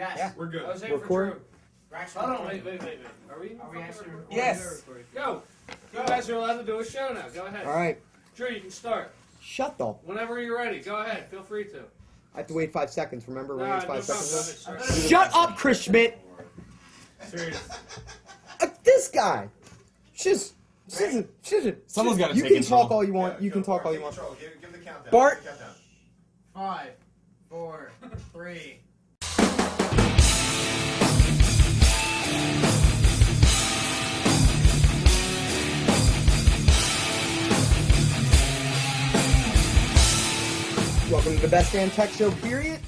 Yes. Yeah. We're good. I was aiming for Record. Drew. We're actually Hold on, recording. wait. Are we actually recording? Yes. Go. You guys are allowed to do a show now. Go ahead. All right. Drew, you can start. Shut the. Whenever you're ready, go ahead. Feel free to. I have to wait 5 seconds. Remember, Nah, Ryan's no 5 seconds. problem. left? Shut up, Chris Schmidt. Serious. This guy. She's. Someone's got to You take can control. talk all you want. Yeah, You can go. talk all Take you want. control. Give the countdown. Bart. Give the countdown. 5, 4, 3. Welcome to the Best Damn Tech Show, period.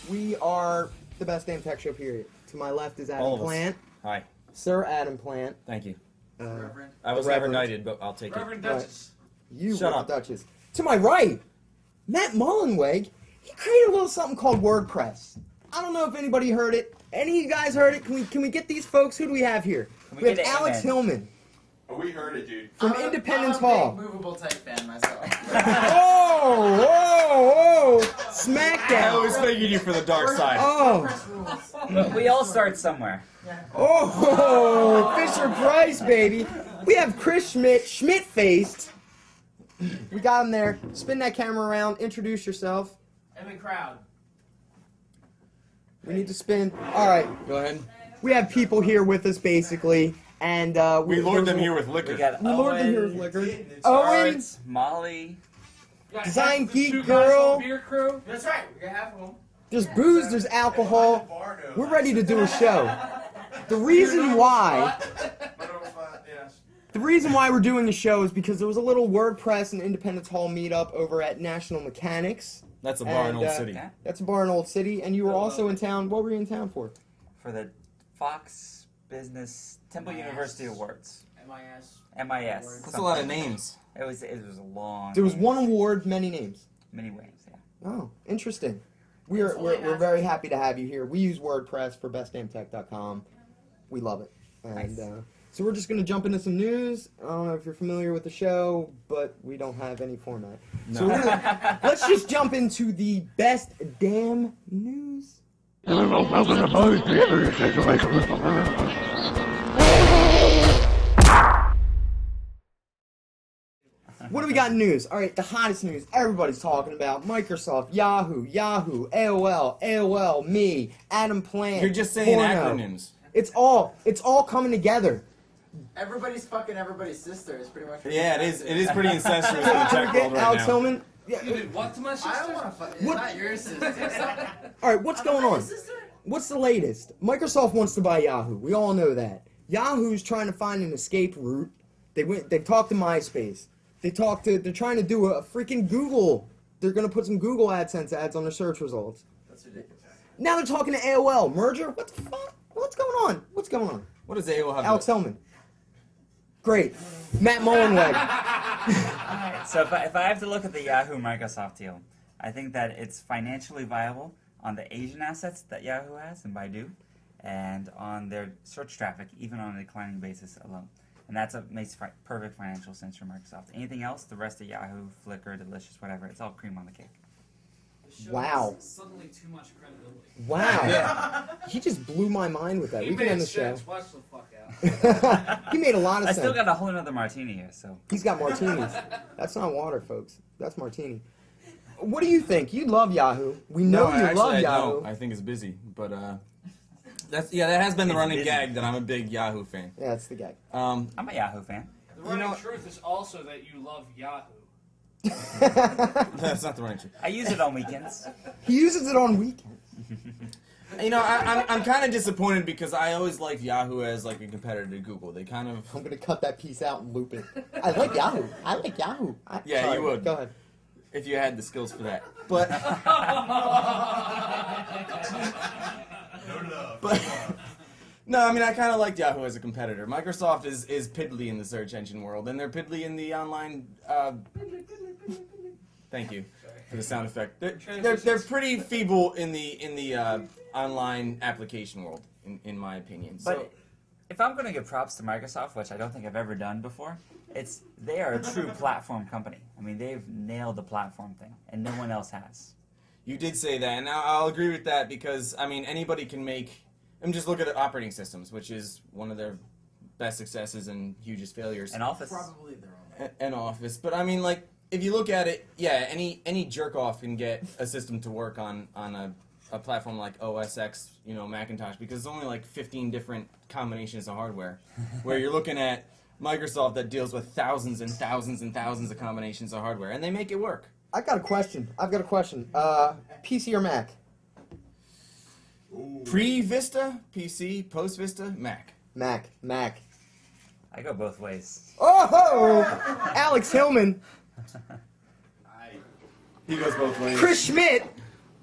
We are the Best Damn Tech Show, period. To my left is All Adam of us. Plant. Hi. Sir Adam Plant. Thank you. Reverend. I was The never Reverend. knighted, but I'll take Reverend Right. Duchess. You Shut were up. the Duchess. To my right, Matt Mullenweg. He created a little something called Wordpress. I don't know if anybody heard it. Any of you guys heard it? Can we get these folks? Who do we have here? Can we We have get an Alex amen? Hillman Oh, we heard it, dude. from I'm Independence a Hall. big movable type fan myself. Whoa! I Smackdown! was thanking you for the dark side. Oh! Wordpress rules. But we all start somewhere. Oh! Fisher Price, baby! We have Chris Schmidt, Schmidt-faced. We got him there. Spin that camera around. Introduce yourself. In the crowd. We need to spin. All right. Go ahead. We have people here with us, basically, and We lured them here with liquor. We got We lured them here with Owen, liquor. It's Owen, Arts, Molly. You got Design half the Geek two guys Girl. on the beer crew. That's right. We got half of them. there's booze, there's alcohol. We're ready to do a show. The reason why we're doing the show is because there was a little WordPress and Independence Hall meetup over at National Mechanics. That's a bar in And, Old City. Yeah. That's a bar in Old City, and you were also in town. What were you in town for? For the Fox Business Temple MIS. University Awards. MIS. MIS. That's a lot of names. It was a long. There was one award, many names. Many ways. Yeah. Oh, interesting. We're very happy to have you here. We use WordPress for bestdamntech.com. We love it. And Nice. so we're just going to jump into some news. I don't know if you're familiar with the show, but we don't have any format. No. So let's just jump into the best damn news. What do we got in news? All right, the hottest news everybody's talking about: Microsoft, Yahoo, AOL, me, Adam Plant. You're just saying Porno. acronyms. It's all coming together. Everybody's fucking everybody's sister is pretty much. what Yeah, you it guys is. do. It is pretty incestuous in the Can tech we world get right Alex now. Hillman? Yeah. You did what to my sister? I don't want to fuck. It's What? not your sister. All right, what's going on? What's the latest? Microsoft wants to buy Yahoo. We all know that. Yahoo's trying to find an escape route. They talked to MySpace. They're trying to do a freaking Google. They're going to put some Google AdSense ads on their search results. That's ridiculous. Now they're talking to AOL. Merger? What the fuck? What's going on? What's going on? What does AOL have? Alex Hellman. Great. Matt Mullenweg. So if I have to look at the Yahoo Microsoft deal, I think that it's financially viable on the Asian assets that Yahoo has and Baidu, and on their search traffic, even on a declining basis alone. And that's makes perfect financial sense for Microsoft. Anything else, the rest of Yahoo, Flickr, Delicious, whatever, it's all cream on the cake. Wow. Suddenly too much credibility. Wow. He just blew my mind with that. He We can made end the show. sense. Watch the fuck out. He made a lot of I sense. still got a whole another martini here, so. He's got martinis. That's not water, folks. That's martini. What do you think? You love Yahoo. We know you love I Yahoo. don't. I think it's busy, but that has been the It's running busy. gag that I'm a big Yahoo fan. Yeah, that's the guy. I'm a Yahoo fan. The running know- truth is also that you love Yahoo. That's not the running truth. I use it on weekends. He uses it on weekends. You know, I'm kind of disappointed because I always liked Yahoo as like a competitor to Google. They kind of I'm gonna cut that piece out and loop it. I like Yahoo. Yeah, Sorry, you would. Go ahead. if you had the skills for that. But no, I mean I kind of liked Yahoo as a competitor. Microsoft is piddly in the search engine world, and they're piddly in the online. Thank you for the sound effect. They're pretty feeble in the online application world, in my opinion. So, But if I'm going to give props to Microsoft, which I don't think I've ever done before, they are a true platform company. I mean, they've nailed the platform thing, and no one else has. You did say that, and I'll agree with that because I mean anybody can make. I mean, just look at operating systems, which is one of their best successes and hugest failures. And Office. Probably their own. And Office, but I mean, like if you look at it, yeah, any jerk off can get a system to work on a platform like OS X, Macintosh, because it's only like 15 different combinations of hardware, where you're looking at Microsoft that deals with thousands and thousands and thousands of combinations of hardware, and they make it work. I've got a question. PC or Mac? Pre-Vista, PC, post-Vista, Mac. Mac. I go both ways. Oh, Alex Hillman, He goes both ways. Chris Schmidt.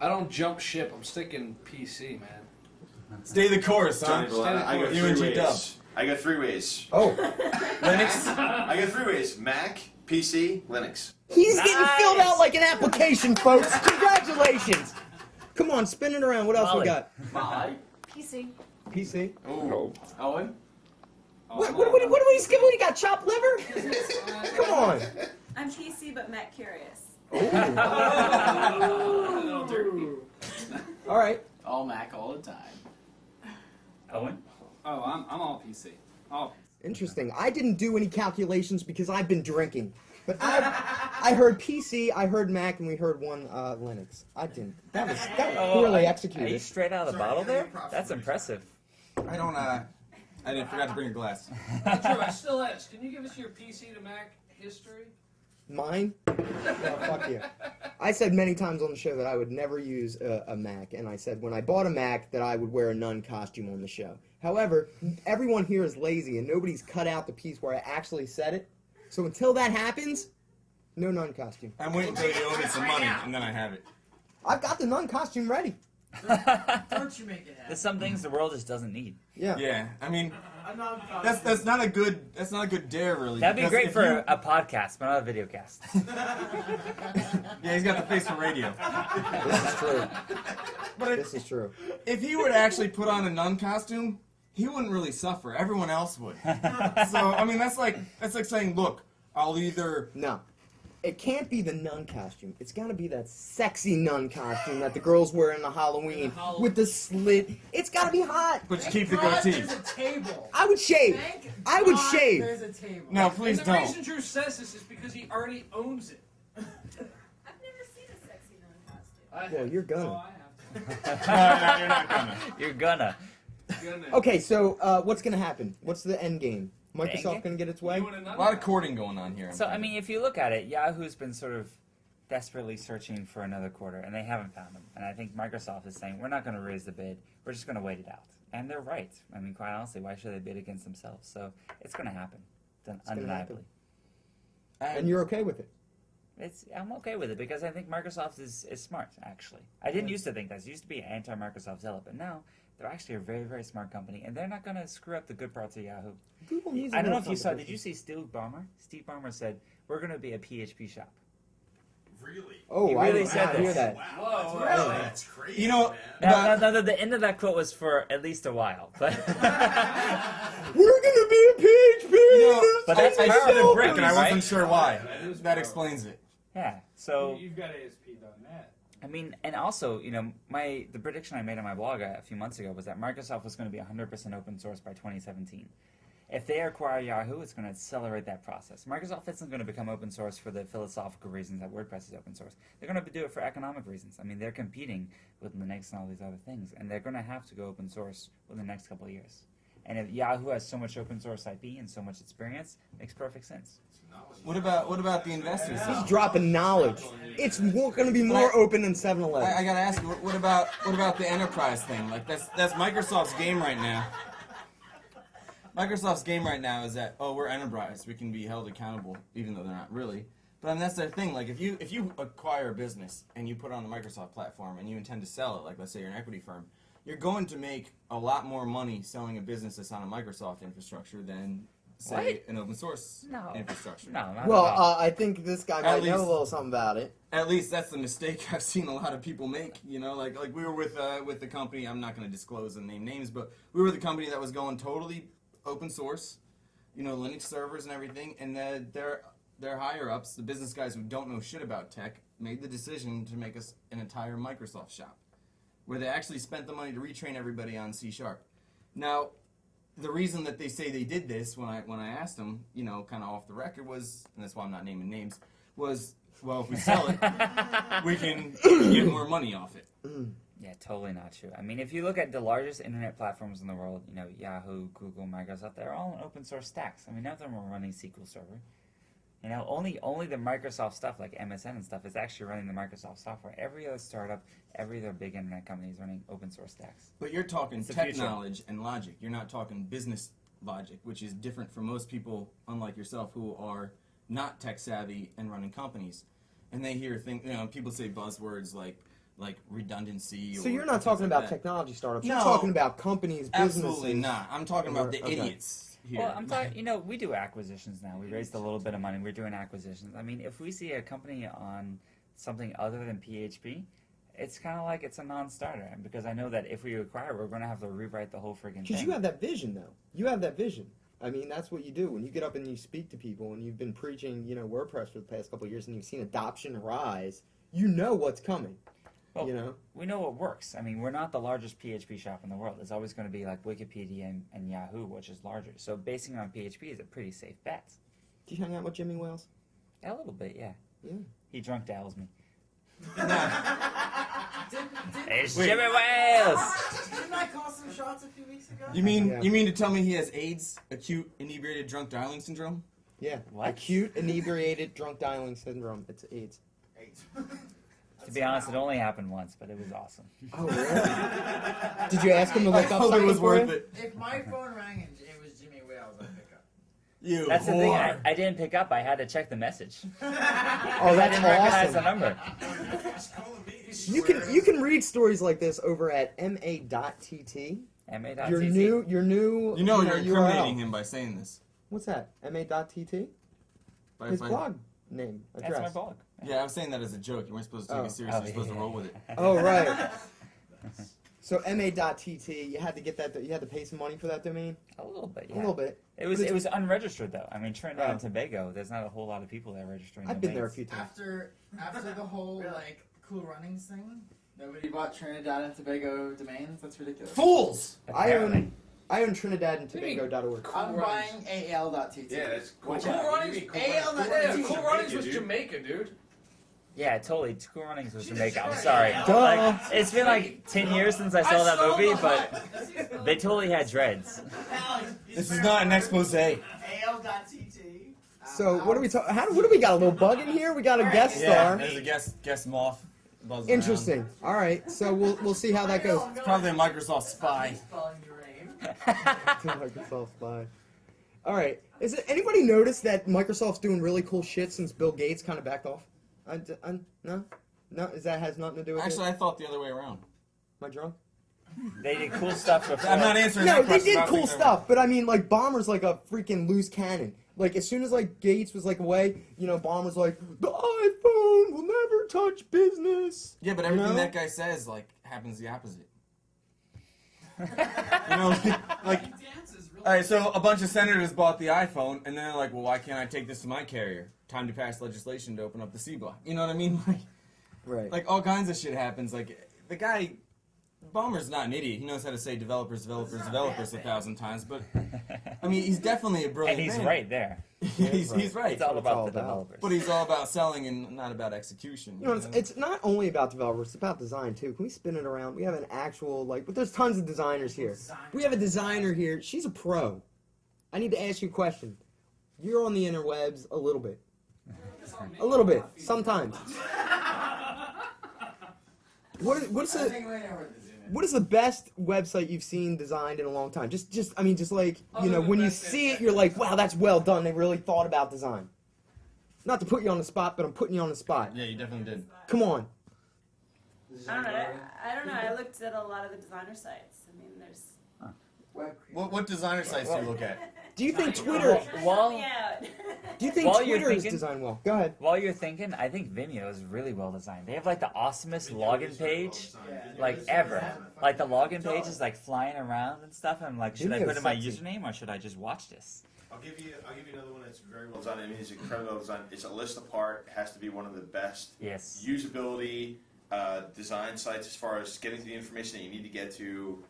I don't jump ship. I'm sticking PC, man. Stay the course, huh? Johnny Bologna, I go You and 3 G-Dub. ways. I go 3 ways. Oh, Linux. I go 3 ways. Mac, PC, Linux. he's getting Nice. filled out like an application, folks. Congratulations. Come on, spin it around. What else we Molly. got? Molly. PC. PC. Ooh. Owen? What do we skip? What do you got? Chopped liver? Come on. I'm PC, but Mac curious. All right. All Mac all the time. Owen? Oh, I'm all PC. All Interesting. I didn't do any calculations because I've been drinking. But I heard PC, I heard Mac, and we heard one Linux. I didn't. That was poorly Are you executed. straight out of the bottle there? That's impressive. I don't. I forgot to bring a glass. True, I still ask. Can you give us your PC to Mac history? Mine? No, fuck you. I said many times on the show that I would never use a Mac, and I said when I bought a Mac that I would wear a nun costume on the show. However, everyone here is lazy, and nobody's cut out the piece where I actually said it. So until that happens, no nun costume. I'm waiting until you owe me some money, and then I have it. I've got the nun costume ready. Don't you make it happen. There's some things the world just doesn't need. Yeah. Yeah, I mean, I'm not. that's not a good dare, really. That'd be because great if for you- a podcast, but not a video cast. Yeah, he's got the face for radio. This is true. But This is true. if he were to actually put on a nun costume, he wouldn't really suffer. Everyone else would. So I mean, that's like saying, look, I'll either. No. It can't be the nun costume. It's got to be that sexy nun costume that the girls wear in the Halloween with the slit. It's got to be hot. But you keep the God, goatee. there's a table. I would shave. Thank I would God shave. There's a table. No, please and the don't. reason Drew says this is because he already owns it. I've never seen a sexy nun costume. Well, you're gonna. Oh, I have No, you're not gonna. You're gonna. to. Goodness. Okay, so what's gonna happen? What's the end game? end Microsoft game? gonna get its way? You want A another? lot of courting going on here. So, I mean, if you look at it, Yahoo's been sort of desperately searching for another quarter, and they haven't found them. And I think Microsoft is saying, we're not going to raise the bid. We're just going to wait it out. And they're right. I mean, quite honestly, why should they bid against themselves? So it's going to happen, undeniably. And you're okay with it? I'm okay with it because I think Microsoft is smart, actually. I didn't used to think that. I used to be anti-Microsoft zealot, but now they're actually a very, very smart company, and they're not going to screw up the good parts of Yahoo. Google needs I don't know more if you saw, did competition. you see Steve Ballmer? Steve Ballmer said, we're going to be a PHP shop. Really? Oh, He I really did said not hear this. that. Wow. Whoa, Really? That's crazy. You know, man. Now, the end of that quote was for at least a while, but We're gonna be a PHP. But that's I power said of a brick, and I right? wasn't sure why. is That power. explains it. yeah. So You've got ASP.NET. I mean, and also, the prediction I made on my blog a few months ago was that Microsoft was going to be 100% open source by 2017. If they acquire Yahoo, it's going to accelerate that process. Microsoft isn't going to become open source for the philosophical reasons that WordPress is open source. They're going to do it for economic reasons. I mean, they're competing with Linux and all these other things, and they're going to have to go open source within the next couple of years. And if Yahoo has so much open source IP and so much experience, it makes perfect sense. What about the investors? He's dropping knowledge. It's going to be more open than 7-Eleven. I gotta ask you, what about the enterprise thing? Like that's Microsoft's game right now. Microsoft's game right now is that we're enterprise, we can be held accountable, even though they're not really. But I mean that's their thing. Like if you acquire a business and you put it on the Microsoft platform and you intend to sell it, like let's say you're an equity firm, you're going to make a lot more money selling a business that's on a Microsoft infrastructure than say What? an open source No. infrastructure. No, not Well, at all. I think this guy At might know least- a little something about it. At least that's the mistake I've seen a lot of people make. You know, like we were with the company. I'm not going to disclose and name names, but we were the company that was going totally open source. You know, Linux servers and everything, and their higher ups, the business guys who don't know shit about tech, made the decision to make us an entire Microsoft shop, where they actually spent the money to retrain everybody on C#. Now, the reason that they say they did this, when I asked them, you know, kind of off the record, was, and that's why I'm not naming names, was, well, if we sell it, we can get more money off it. Yeah, totally not true. I mean, if you look at the largest internet platforms in the world, you know, Yahoo, Google, Microsoft, they're all in open source stacks. I mean, none of them are running SQL Server. You know, only the Microsoft stuff, like MSN and stuff, is actually running the Microsoft software. Every other startup, every other big internet company is running open source stacks. But you're talking It's the tech future. knowledge and logic. You're not talking business logic, which is different from most people, unlike yourself, who are not tech savvy and running companies. And they hear things, you know, people say buzzwords like redundancy. So or you're not things talking like about that. technology startups. No. You're talking about companies, businesses. Absolutely not. I'm talking about the Okay. idiots here. Well, I'm talking, you know, we do acquisitions now. We raised a little bit of money. We're doing acquisitions. I mean, if we see a company on something other than PHP, it's kind of like it's a non-starter. And because I know that if we acquire, we're going to have to rewrite the whole friggin' thing. Because you have that vision, though. You have that vision. I mean, that's what you do. When you get up and you speak to people and you've been preaching, you know, WordPress for the past couple of years and you've seen adoption rise, you know what's coming. Well, you know? we know what works. I mean, we're not the largest PHP shop in the world. It's always going to be like Wikipedia and Yahoo, which is larger. So basing on PHP is a pretty safe bet. Do you hang out with Jimmy Wales? A little bit, yeah. Yeah. He drunk dials me. Didn't It's Wait. Jimmy Wales! I call some shots a few weeks ago? You mean Yeah. you mean to tell me he has AIDS, acute inebriated drunk dialing syndrome? Yeah. What? Acute inebriated drunk dialing syndrome. It's AIDS. To be honest, it only happened once, but it was awesome. Oh, really? Did you ask him to I look up hope it something was for worth you? it. If my phone rang and it was Jimmy Wales, I'd pick up. You That's the thing. whore. I didn't pick up. I had to check the message. Oh, I that's didn't recognize the awesome. number. You can read stories like this over at ma.tt. MA.TT. Your new You know you're URL. incriminating him by saying this. What's that? ma.tt? By- His by- blog name That's address. my blog. Yeah, I was saying that as a joke. You weren't supposed to take Oh. it seriously. You're supposed to yeah. roll with it. Oh, right. So ma.tt, you had to get that. You had to pay some money for that domain. A little bit, yeah. A little bit. It was unregistered though. I mean, Trinidad Oh. and Tobago. There's not a whole lot of people that are registering. I've been there a domains. few times. After the whole like Cool Runnings thing, nobody bought Trinidad and Tobago domains. That's ridiculous. Fools! Apparently. I own TrinidadandTobago.org. I'm buying al.tt. Yeah, that's cool. Watch Cool out. Runnings, AL.TT. Cool Runnings was dude. Jamaica, dude. Yeah, totally. Cool Runnings was Jesus Jamaica. I'm Christ. sorry. Duh. Like, it's been like 10 years since I saw that stole movie, the but they totally had dreads. This is not an expose. al.tt. So what are we talking? What do we got? A little bug in here? We got a guest Yeah, star. there's a guest moth. buzzing Interesting. All right. So we'll see how that goes. around. It's probably a Microsoft spy. Spelling your name. Microsoft Spy. All right. Is it anybody noticed that Microsoft's doing really cool shit since Bill Gates kind of backed off? No. Is that has nothing to do with Actually, it? I thought the other way around. Am I drunk? They did cool stuff before. I'm not answering No, that they question. did I cool think they're- stuff, but I mean, like Bomber's like a freaking loose cannon. Like as soon as like Gates was like away, you know, Bomber's like the iPhone will never touch business. Yeah, but everything You know? that guy says like happens the opposite. You know, like all right, so a bunch of senators bought the iPhone, and then they're like, well, why can't I take this to my carrier? Time to pass legislation to open up the C block. You know what I mean? Right. Like all kinds of shit happens. Like the guy, Ballmer's not an idiot. He knows how to say developers 1,000 times. But I mean, he's definitely a brilliant And he's man. right there. he's right. It's all what it's about all the about. developers. But he's all about selling and not about execution. You know, it's not only about developers; it's about design too. Can we spin it around? We have an actual but there's tons of designers here. We have a designer here. She's a pro. I need to ask you a question. You're on the interwebs a little bit. A little bit, sometimes. What's what is the best website you've seen designed in a long time? Just like Other than when you Best see Fit. it, you're like, wow, that's well done. They really thought about design. Not to put you on the spot, but I'm putting you on the spot. Yeah, you definitely did. Come on. I don't know. I don't know. I looked at a lot of the designer sites. I mean, there's What designer sites do you look at? Do you think Twitter? While Do you think While you're Twitter is thinking- designed well? Go ahead. while you're thinking, I think Vimeo is really well designed. They have like the awesomest login page, like ever. Like the login page is like flying around and stuff. I'm like, should I Vimeo put in my sexy. username or should I just watch this? I'll give you another one that's very well designed. I mean, it's incredibly well designed. It's a list apart. Has to be one of the best Yes. usability design sites as far as getting to the information that you need to get to,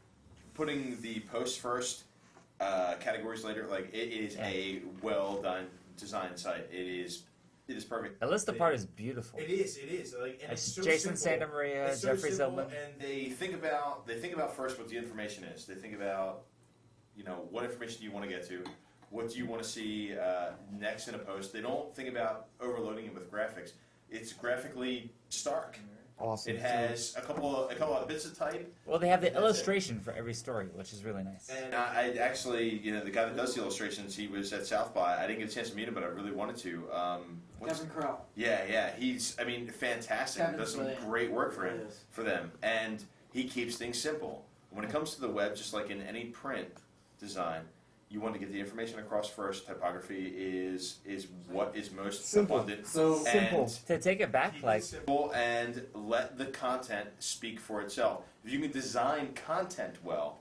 putting the posts first, categories later. Like it is a well done design site. It is perfect. The list apart is beautiful. It is. Like, and It's it's so Jason simple. Santamaria, It's so Jeffrey simple, Zillman. and they think about first what the information is. They think about, what information do you want to get to, what do you want to see next in a post. They don't think about overloading it with graphics. It's graphically stark. Awesome. It has a couple of bits of type. Well, they have the That's it. illustration for every story, which is really nice. And I actually, the guy that does the illustrations, he was at South by. I didn't get a chance to meet him, but I really wanted to. Kevin Crow. Yeah, he's, fantastic. Kevin's Does some brilliant. great work for him, Really is. for them, and he keeps things simple. When it comes to the web, just like in any print design, you want to get the information across first. Typography is what is most Simple. abundant. So Simple. To take it back, Keep like it simple and let the content speak for itself. If you can design content well,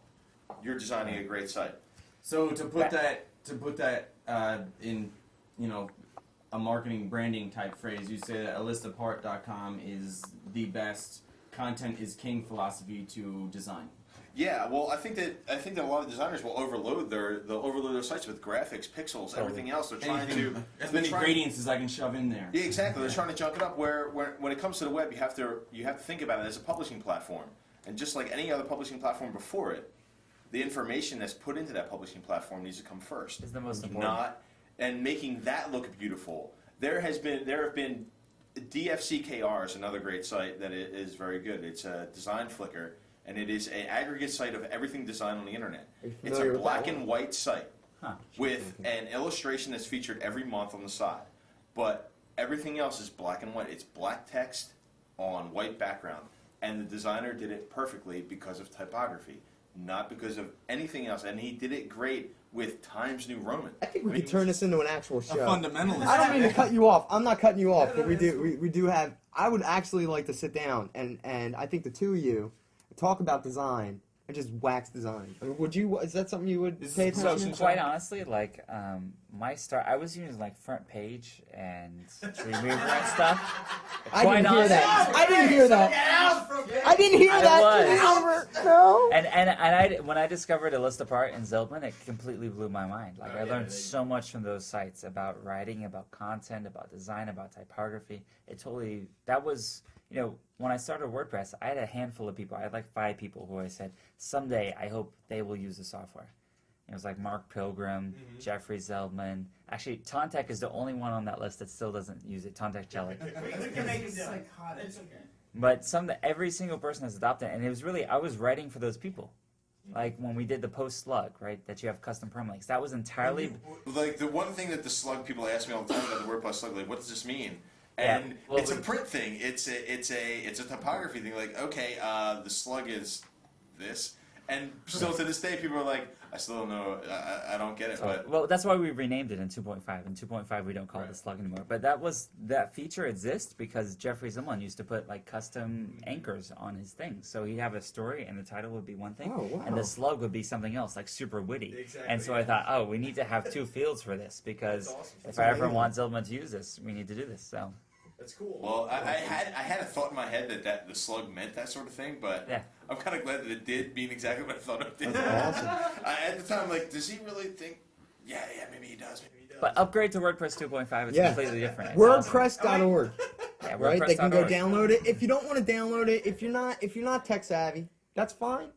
you're designing a great site. So to put that in a marketing branding type phrase, you say that alistapart.com is the best content is king philosophy to design. Yeah, well, I think that a lot of designers will overload their sites with graphics, pixels, everything else. They're trying to As they're many trying- gradients as I can shove in there. Yeah, exactly. They're trying to junk it up. Where when it comes to the web, you have to think about it as a publishing platform, and just like any other publishing platform before it, the information that's put into that publishing platform needs to come first. is the most important. And making that look beautiful. There have been DFCKR is another great site that is very good. It's a design Flickr, and it is an aggregate site of everything designed on the internet. Are you It's familiar a with black that and white site Huh. with an illustration that's featured every month on the side, but everything else is black and white. It's black text on white background, and the designer did it perfectly because of typography, not because of anything else. And he did it great with Times New Roman. I think we could turn this into an actual A show. fundamentalist. I don't mean to cut you off. I'm not cutting you off, but we do have. I would actually like to sit down and I think the two of you talk about design and just wax design. I mean, would you? Is that something you would Is- pay So attention to? quite honestly, like my start, I was using like Front Page and Dreamweaver and stuff. I Quite didn't hear honestly- that. I didn't hear that. I didn't hear I that. was. Albert. No. And when I discovered A List Apart and Zildman, it completely blew my mind. Like I learned so much from those sites about writing, about content, about design, about typography. That was, when I started WordPress, I had a handful of people. I had like 5 people who I said, someday I hope they will use the software. It was like Mark Pilgrim, Jeffrey Zeldman. Actually, Tontek is the only one on that list that still doesn't use it. Tontek Jelly. It's psychotic. But every single person has adopted it, and it was really, I was writing for those people. Like when we did the post slug, right? That you have custom permalinks. That was entirely. Like the one thing that the slug people ask me all the time about the WordPress slug, like, what does this mean? Yeah, And well, it's a print thing. It's a typography thing. Like, okay, the slug is this, and still to this day, people are like, I still don't know. I don't get it. But Well, that's why we renamed it in 2.5. In 2.5, we don't call it the slug anymore. But that feature exists because Jeffrey Zimmerman used to put like custom anchors on his things. So he'd have a story, and the title would be one thing, Oh, wow. and the slug would be something else, like super witty. Exactly, And so I thought, oh, we need to have 2 fields for this because That's awesome. if I ever want Zildman to use this, we need to do this. So that's cool. Well, I had a thought in my head that the slug meant that sort of thing, but yeah. I'm kind of glad that it did mean exactly what I thought it did. That's awesome. At the time, like, does he really think? Yeah, maybe he does. Maybe he does. But upgrade to WordPress 2.5. It's Yeah. completely different. It's awesome. WordPress.org. Yeah, Right? They can go WordPress.org. download it. If you don't want to download it, if you're not tech savvy, that's fine.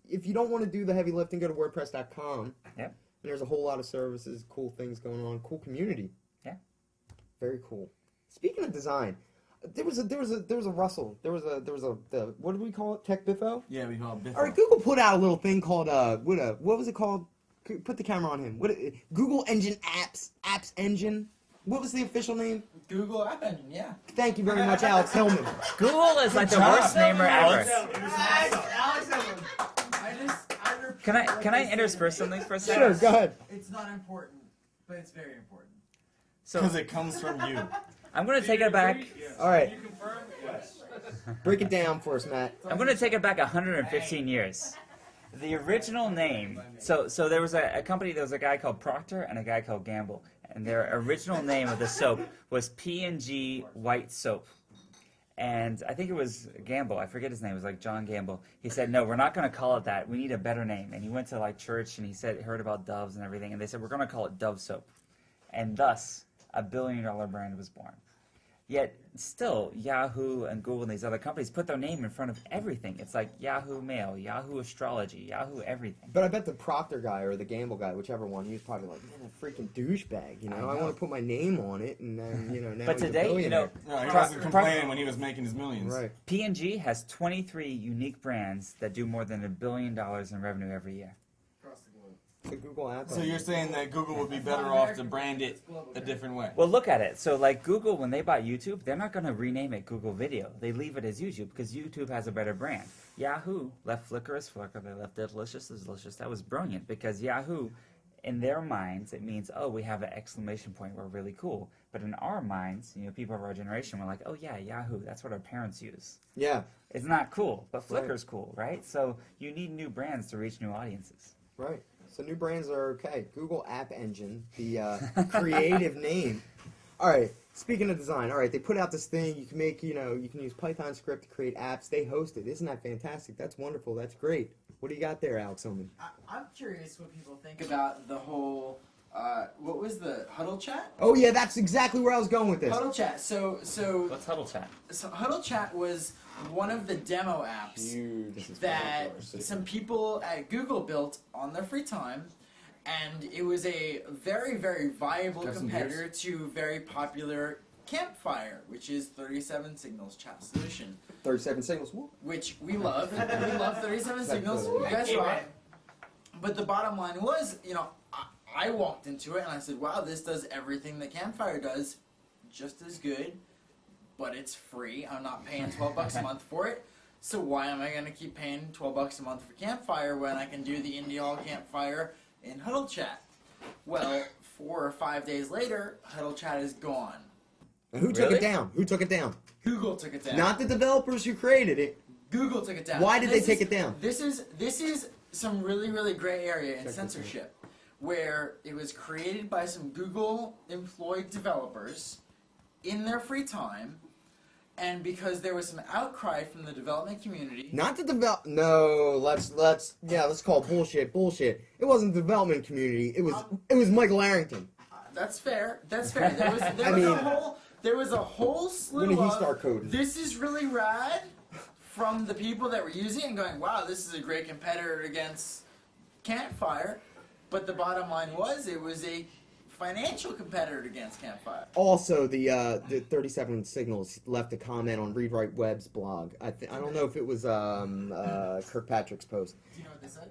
If you don't want to do the heavy lifting, go to WordPress.com. Yeah. And there's a whole lot of services, cool things going on, cool community. Yeah. Very cool. Speaking of design, there was a Russell. There was the what do we call it? Tech Biffo? Yeah, we call it Biffo. All right, Google put out a little thing called what was it called? Put the camera on him. Google Engine Apps Engine. What was the official name? Google App Engine, yeah. Thank you very much, Alex Hillman. Google is like the worst namer ever. Alex Edmund. I Can I intersperse something for a second? Sure, go ahead. It's not important, but it's very important. So Because it comes from you. I'm going to take it back. All right, Can you confirm? Yes. break it down for us, Matt. I'm going to take it back 115 years. The original name. So there was a company. There was a guy called Procter and a guy called Gamble, and their original name of the soap was P&G White Soap. And I think it was Gamble. I forget his name. It was like John Gamble. He said, "No, we're not going to call it that. We need a better name." And he went to like church and he heard about doves and everything, and they said, "We're going to call it Dove Soap." And thus, a billion-dollar brand was born. Yet, still, Yahoo and Google and these other companies put their name in front of everything. It's like Yahoo Mail, Yahoo Astrology, Yahoo everything. But I bet the Proctor guy or the Gamble guy, whichever one, he was probably like, man, a freaking douchebag. You know, I want to put my name on it, and then now But he's a today, billionaire. No, he Pro- wasn't complaining when he was making his millions. Right. P&G has 23 unique brands that do more than $1 billion in revenue every year. Across the globe. The Google app. So you're saying that Google would be better off to brand it a different way? Well, look at it. So, like Google, when they bought YouTube, they're not going to rename it Google Video. They leave it as YouTube because YouTube has a better brand. Yahoo left Flickr as Flickr. They left Delicious as Delicious. That was brilliant because Yahoo, in their minds, it means, oh, we have an exclamation point. We're really cool. But in our minds, people of our generation, we're like, oh, yeah, Yahoo. That's what our parents use. Yeah. It's not cool, but Right. Flickr's cool, right? So you need new brands to reach new audiences. Right. So new brands are okay. Google App Engine, the creative name. All right. Speaking of design, all right, they put out this thing. You can make, you can use Python script to create apps. They host it. Isn't that fantastic? That's wonderful. That's great. What do you got there, Alex Oman? I'm curious what people think about the whole. What was the Huddle Chat? Oh yeah, that's exactly where I was going with this. Huddle Chat. So What's Huddle Chat? Huddle Chat was one of the demo apps Huge. that some people at Google built on their free time, and it was a very, very viable Got some competitor to very popular Campfire, which is 37 Signals chat solution, 37 signals. Whoop. which we love. We love 37 Signals. good. You guys rock. But the bottom line was, I walked into it and I said, wow, this does everything that Campfire does, just as good, but it's free. I'm not paying $12 a month for it. So why am I going to keep paying $12 a month for Campfire when I can do the Indie All Campfire in Huddle Chat? Well, 4 or 5 days later, Huddle Chat is gone. And who took Really? it down? Who took it down? Google took it down. Not the developers who created it. Google took it down. Why did they This take is- it down? This is some really, really gray area in Check this censorship, where it was created by some Google employed developers in their free time, and because there was some outcry from the development community. Not the develop. No, let's call bullshit. Bullshit. It wasn't the development community. It was Michael Arrington. That's fair. That's fair. There was a whole slew When did he of, start coding? this is really rad, from the people that were using it and going, wow, this is a great competitor against Campfire. But the bottom line was, it was a financial competitor against Campfire. Also, the 37 Signals left a comment on Read Write Web's blog. I don't know if it was Kirkpatrick's post. Do you know what they said?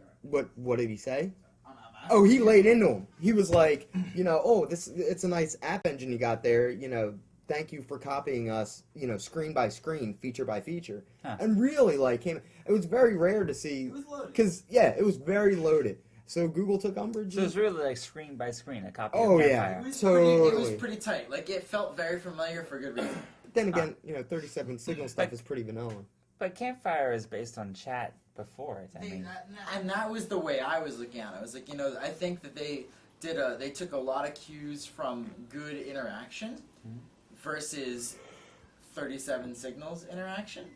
What did he say? I'm Oh, he laid into him. He was like, it's a nice app engine you got there. Thank you for copying us. Screen by screen, feature by feature, Huh. and really It was very rare to see It was loaded. because it was very loaded. So Google took umbrage. So it's really like screen by screen, a copy Oh, of yeah. Campfire. It was Totally. pretty tight. Like, it felt very familiar for good reason. Then again, 37 Signal stuff is pretty vanilla. But Campfire is based on chat before it. I mean, And that was the way I was looking at it. I was like, I think that they took a lot of cues from good interaction versus 37 Signals interaction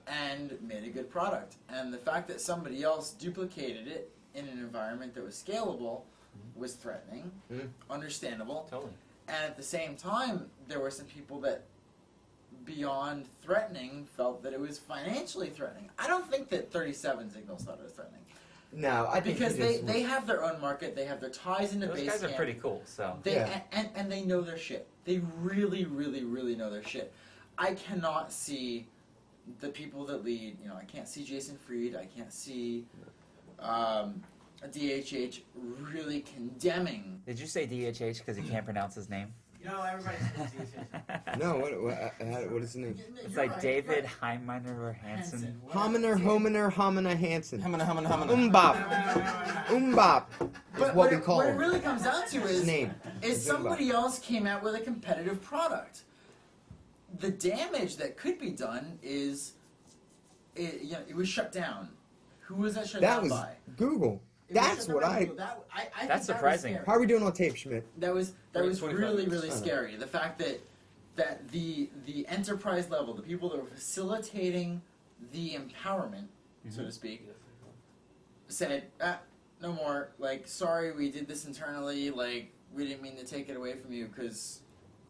and made a good product. And the fact that somebody else duplicated it in an environment that was scalable was threatening, understandable. totally. And at the same time, there were some people that, beyond threatening, felt that it was financially threatening. I don't think that 37 Signals thought it was threatening. No, I think Because he just they have their own market, they have their ties into Those Basecamp. guys are pretty cool. So They, Yeah. and they know their shit. They really, really, really know their shit. I cannot see the people that lead, I can't see Jason Fried, I can't see DHH really condemning. did you say DHH because he can't pronounce his name? You know, everybody's confused. No, what is his name? It's like David Heiminer or Hansen. Hominer Hansen. Hamana. Umbop is But what we call what it him. really comes down to His is name. somebody else came out with a competitive product. The damage that could be done is, it was shut down. Who was that shut That down was by? Google. It was That's shut what down by I. Google. I think That's that was surprising. scary. How are we doing on tape, Schmidt? That was 25 really minutes. scary. The fact that the enterprise level, the people that were facilitating the empowerment, so to speak, said, no more. Like, sorry, we did this internally. Like, we didn't mean to take it away from you because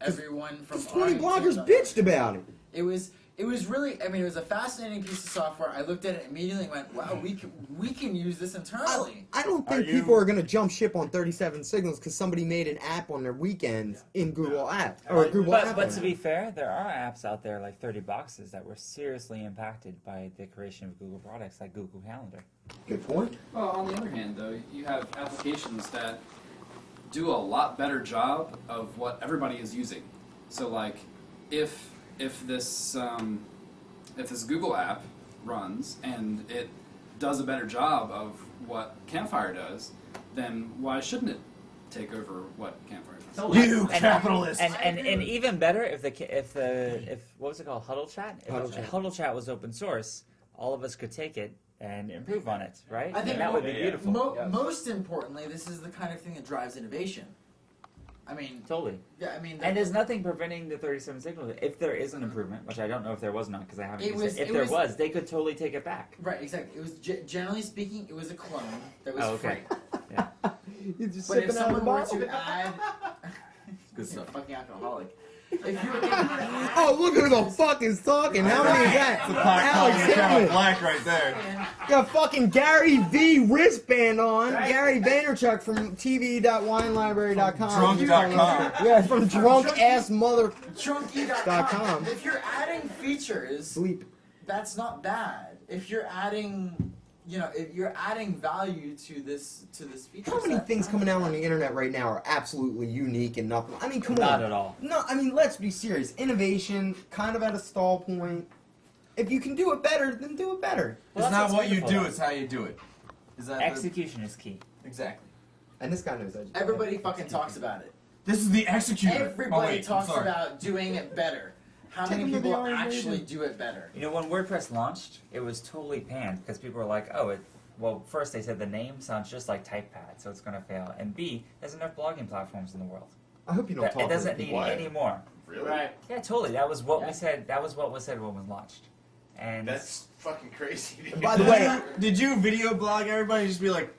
everyone from 20 our bloggers team- bitched about it. It was really. I mean, it was a fascinating piece of software. I looked at it immediately and went, wow, we can use this internally. I don't think Are you- people are going to jump ship on 37 Signals because somebody made an app on their weekends in Google App or Google App. But to be fair, there are apps out there like 30 Boxes that were seriously impacted by the creation of Google products like Google Calendar. Good point. Well, on the other hand, though, you have applications that do a lot better job of what everybody is using. So, like, if this Google app runs and it does a better job of what Campfire does, then why shouldn't it take over what Campfire does? You capitalist. And even better if what was it called, Huddle Chat? If Huddle Chat. was open source, all of us could take it and improve on it, right? I think and that would be beautiful. Most importantly, this is the kind of thing that drives innovation. I mean, Totally. yeah, I mean, And there's nothing preventing the 37 Signals. If there is an improvement, which I don't know if there was not because I haven't It used was- it. If it there was- was, they could totally take it back. right, exactly. It was generally speaking, it was a clone that was Oh, okay. free. You're just But if sipping out of the someone were bottle. to add, Good stuff. fucking alcoholic. If you were Oh, look who the fuck is talking. How many is that? Alex Hickman. Black right there. Got fucking Gary V wristband on. Gary Vaynerchuk from tv.winelibrary.com. Drunk.com. Yeah, from drunkassmother. Chunky.com. If you're adding features, Sleep. that's not bad. If you're adding, if you're adding value to this feature How many set, things coming out on the internet right now are absolutely unique and nothing? I mean, come on. Not at all. No, I mean, let's be serious. Innovation, kind of at a stall point. If you can do it better, then do it better. Well, It's that's not what's what you beautiful. do, it's how you do it. Is that Execution is key. exactly? And this guy knows that. everybody fucking talks about it. This is the executor. Everybody talks about doing it better. How Take many him to the people Iron actually Maiden. do it better? You know, when WordPress launched, it was totally panned because people were like, well, first they said the name sounds just like TypePad, so it's going to fail. And B, there's enough blogging platforms in the world. I hope you don't talk It doesn't to need people. any more. Really? Right. Yeah, totally. That was what we said. That was what was said when it was launched. And That's fucking crazy. By the way, Did you video blog everybody? Just be like,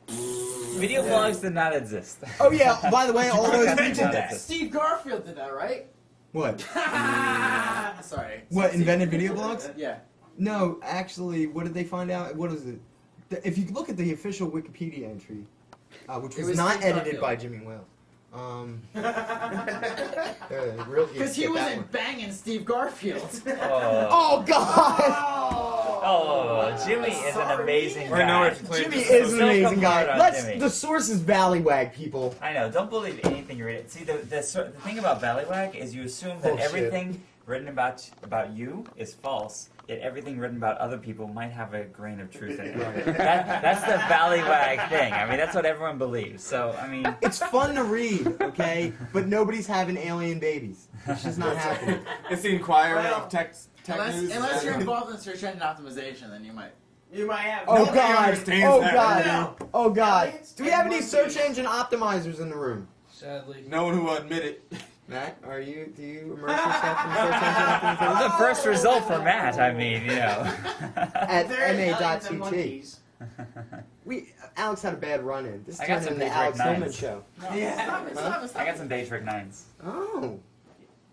video blogs did not exist. oh yeah, by the way, all those Did people. not exist. Steve Garfield did that, right? What? Sorry. What, invented video blogs? Yeah. No, actually, what did they find out? What is it? If you look at the official Wikipedia entry, which It was was not Steve edited Garfield. by Jimmy Whale. Really Because he wasn't banging Steve Garfield. Oh, Oh God! oh, Jimmy is an amazing I know guy. if you play Jimmy this- is an Don't amazing come guy. hard on Let's. Jimmy. The source is Ballywag, people. I know. Don't believe anything you read. See, the thing about Ballywag is you assume that Bullshit. everything written about you is false, yet everything written about other people might have a grain of truth in it. Right. That's the Ballywag thing. I mean, that's what everyone believes. So, I mean, It's fun to read, okay, but nobody's having alien babies. It's just not happening. It's the Inquirer Well, of tech news. Unless you're involved in search engine optimization, then you might. You might have. Oh Nobody God! understands Oh that God! right Oh God! Aliens Do we and have any monkeys. search engine optimizers in the room? Sadly. No one who will admit it. Matt, do you immerse yourself in search engine optimization? the first result for Matt, I mean, At There is aliens and ma.tt. monkeys. Alex had a bad run-in. This I got turned some into the big Alex red Hillman nines. show. Yeah. Stop it, stop it, stop I got it. some day trick 9s. Oh,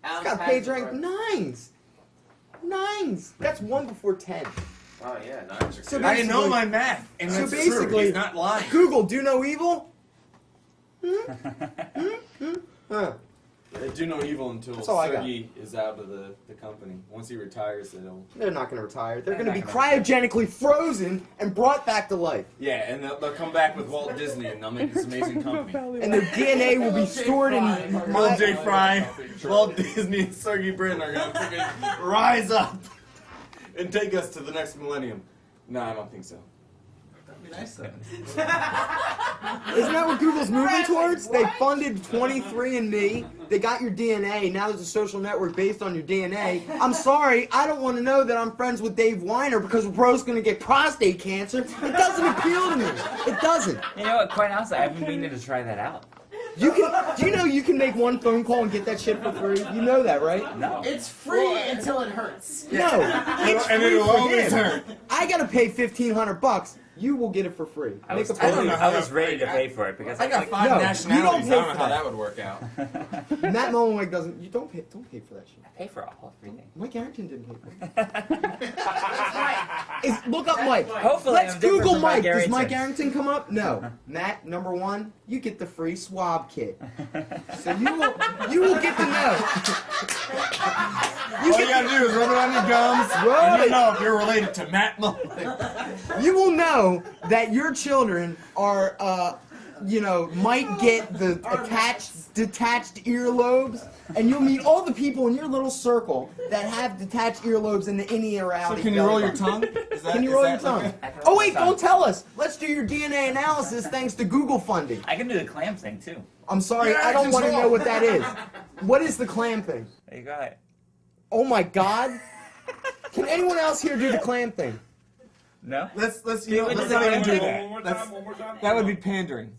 Alex it's got has page the rank rope. 9s. 9s. That's 1 before 10. Oh yeah, nines are So good. I know basically- my math, and so that's true. basically- He's not lying. Google, do no evil? Huh? Do no evil until That's all I got. Sergey is out of the company. Once he retires, it'll... They're not going to retire. They're They're going to be not gonna cryogenically frozen and brought back to life. Yeah, and they'll come back with Walt Disney, and they'll make this amazing company. And their DNA will be stored in Will J. Fry, Walt Disney, and Sergey Brin are going to freaking rise up and take us to the next millennium. No, I don't think so. That'd be nice though. Isn't that what Google's moving towards? They funded 23andMe. They got your DNA. Now there's a social network based on your DNA. I'm sorry, I don't want to know that I'm friends with Dave Weiner because we're both going to get prostate cancer. It doesn't appeal to me. It doesn't. You know what? Quite honestly, I've been meaning to try that out. Do you know you can make one phone call and get that shit for free? You know that, right? No. It's free until it hurts. No. It's And free it'll for always him. hurt. I gotta pay $1,500. You will get it for free. I was, Make a I don't know how I was that- ready to pay for it because I got like, 5 No, you nationalities. don't I don't know pay how for that would work out. Matt Mullenweg doesn't. You don't pay for that shit. I pay for all everything. Mike Arrington didn't pay for it. Look up Mike. Hopefully, Let's I'm different Google from Mike. Does Arrington. Mike Arrington come up? No. Matt, number one, you get the free swab kit. So you will get to know. All you gotta do is rub it on your gums, Rub and it. you know if you're related to Matt Mullen. You will know that your children are, might get the detached earlobes, and you'll meet all the people in your little circle that have detached earlobes in the innie or So outie. can you roll your tongue? Is that, Can you is roll that your tongue? like I can roll Oh my wait, tongue. don't tell us. Let's do your DNA analysis thanks to Google funding. I can do the clam thing too. I'm sorry, Yeah, I don't just want to roll. know what that is. What is the clam thing? There you go. Oh my God! Can anyone else here do the clam thing? No? Let's Can we let's just not do even it? do One that. more That's, time, one more time. that would be pandering.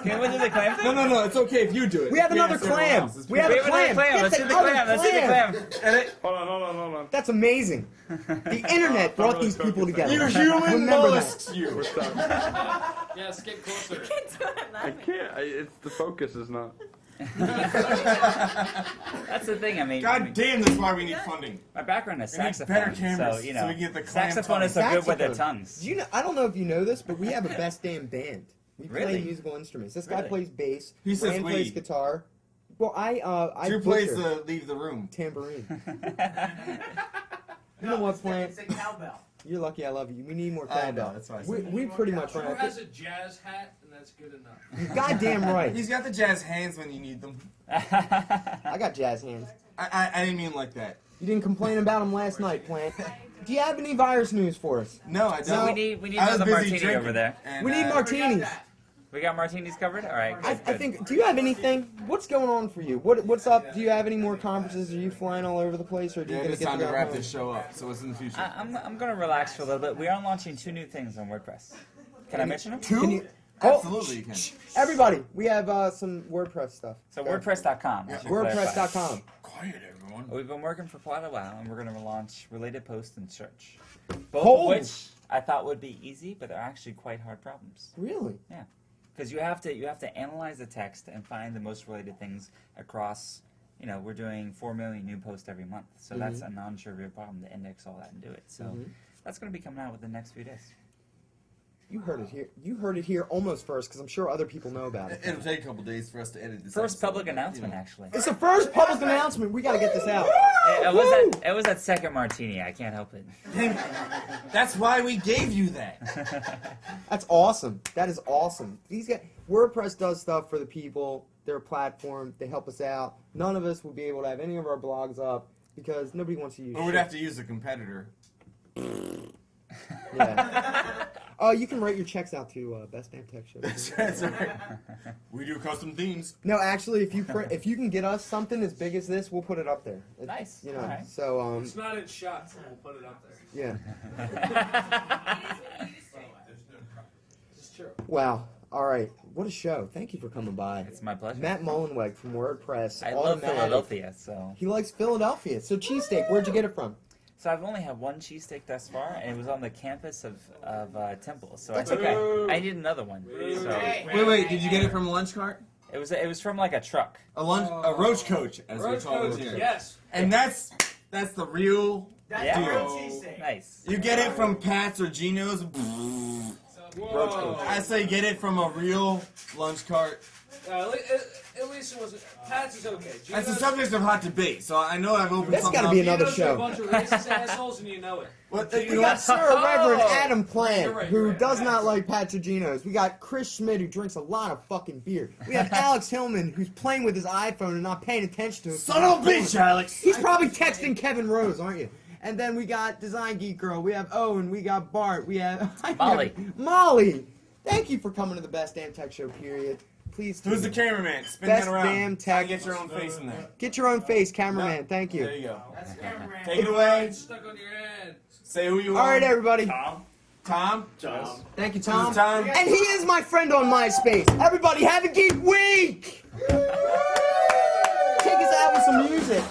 Can we do the clam thing? No, it's okay if you do it. We have You can't another ask everyone clam. else. It's We have We a have another clam. clam. Get Let's do the other clam. Let's do the clam. Hold on. That's amazing. The internet brought these people together. You human Remember mollusks, you. Yes, get closer. I can't. It's the focus is not. That's the thing. I mean, God damn, that's why we need funding. my background is We need saxophone, better cameras so you so know, we can get the clam saxophonists are good with their Saxophone. tongues. Do you know? I don't know if you know this, but we have a best damn band. We play Really? musical instruments. This guy Really? plays bass. He says Fran we. plays guitar. Well, I Drew plays butcher the leave the room. tambourine. You know what, Fran? It's a cowbell. You're lucky I love you. We need more I know, cowbell. that's why I We, said we pretty much Drew run has a jazz hat, and that's good enough. You're goddamn right. He's got the jazz hands when you need them. I got jazz hands. I didn't mean like that. You didn't complain about them last night, Plant. Do you have any virus news for us? No, I So don't. we need I was another busy martini drinking, over there. and, We need martinis. We got martinis covered. All right. I Good. think. Do you have anything? What's going on for you? What's up? Do you have any more conferences? Are you flying all over the place, or do you Yeah, gonna it's get time to go wrap home? this show up. So what's in the future? I'm gonna relax for a little bit. We are launching 2 new things on WordPress. Can I mention them? Can you- Absolutely, you can. Everybody, we have some WordPress stuff. So WordPress.com. I should clarify. WordPress.com. Quiet, everyone. We've been working for quite a while, and we're going to launch related posts and search. Both Holy- of which I thought would be easy, but they're actually quite hard problems. Really? Because you have to analyze the text and find the most related things across. You know, we're doing 4 million new posts every month, so that's a non-trivial problem to index all that and do it. So that's going to be coming out within the next few days. You heard it here. You heard it here almost first, because I'm sure other people know about it. It'll take a couple days for us to edit this. First episode, public but, announcement, you know. actually. It's the first public announcement. We got to get this out. It was that second martini. I can't help it. That's why we gave you that. That's awesome. That is awesome. These guys, WordPress does stuff for the people. They're a platform. They help us out. None of us would be able to have any of our blogs up because nobody wants to use. Or we'd shit. have to use a competitor. Yeah. You can write your checks out to Best Damn Tech Show. That's right. We do custom themes. No, actually, if you can get us something as big as this, we'll put it up there. Nice. You know. Alright. So It's not in shots, and we'll put it up there. yeah. It's true. Wow. All right. What a show. Thank you for coming by. It's my pleasure. Matt Mullenweg from WordPress. I love Automatic. Philadelphia, so. He likes Philadelphia. So cheesesteak, where'd you get it from? So I've only had one cheesesteak thus far, and it was on the campus of Temple. So That's I took okay. I need another one. So Wait, did you get it from a lunch cart? it was from like a truck. A roach coach, as we Roach call it coach, here. yes. And that's the real That's Yeah. a real deal. cheesesteak. Nice. You get it from Pat's or Geno's. Whoa. I say get it from a real lunch cart. At least it wasn't. Pat's is okay. That's the subject of hot debate, so I know I've opened That's something gotta be up. another Gino's show. a bunch of racist assholes, and you know it. What, We you know got what? Sir Reverend Oh! Adam Plant, You're right, who you're right. does not like Patrigino's. We got Chris Schmidt, who drinks a lot of fucking beer. We have Alex Hillman, who's playing with his iPhone and not paying attention to us. Son of a bitch, Alex! He's probably texting Kevin Rose, aren't you? And then we got Design Geek Girl, we have Owen, we got Bart, we have Molly. Molly! Thank you for coming to the Best Damn Tech Show, period. Please Who's the tune in. cameraman? Spin Best that around. damn tech. Get your own face in there. Get your own face, cameraman. No. Thank There you. you go. That's the cameraman. Take it away. It's stuck on your head. Say who you All are. right, everybody. Tom? Thank you, Tom. Tom. And he is my friend on MySpace. Everybody, have a geek week! Take us out with some music.